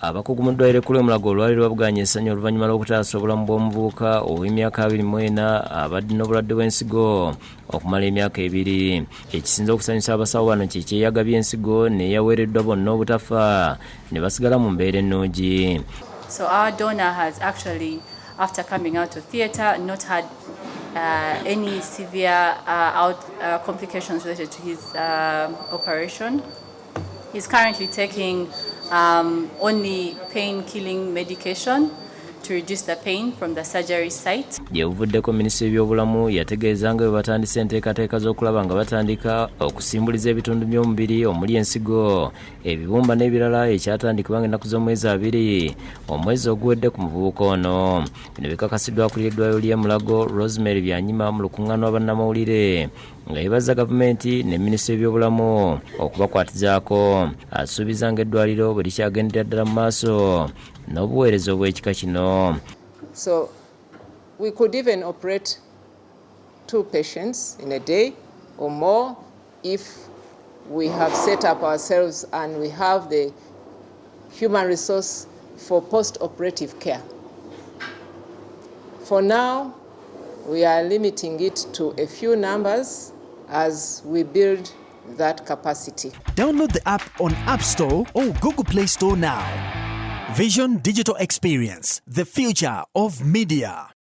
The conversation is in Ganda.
Abakugu mu ddwaliro ekkulu Mulago olwaliro bavuganya essanyu oluvannyuma lw'okutaasa obulamu bw'omuvubuka ow'emyaka 24 abadde n'obulwadde bw'ensigo okumala emyaka 2. Ekisinze okusanyusa abasawo bano kye kyeyagabye ensigo neeyaweereddwa bonna obutafa ne basigala mu mbeera ennungi. So our donor has actually, after coming out of theatre, not had any severe complications related to his operation. He's currently taking only pain-killing medication to reduce the pain from the surgery site. Yebuvuddeko minisitule y'ebyobulamu yategeeza nga bwe batandise enteekateeka z'okulaba nga batandika okusimbuliza ebitundu by'omubiri omuli ensigo, ebibumba n'ebirala ekyatandikibwa ng'ennaku z'omwezi 2 omwezi oguwedde ku muvubuka ono. Bino bikakasiddwa ku ly'eddwaliro ly'e Mulago Rosemary Byanyima mu lukuŋŋaana lw'abannamawulire nga yebaza gavumenti ne minisitule y'ebyobulamu okubakwatizaako. Asuubiza ng'eddwaliro bwe likyagendera ddala mu maaso n'obuweereza obw'ekika kino. So we could even operate 2 patients in a day or more if we have set up ourselves and we have the human resource for post-operative care. For now, we are limiting it to a few numbers as we build that capacity. Download the app on App Store or Google Play Store now. Vision Digital Experience, the future of media.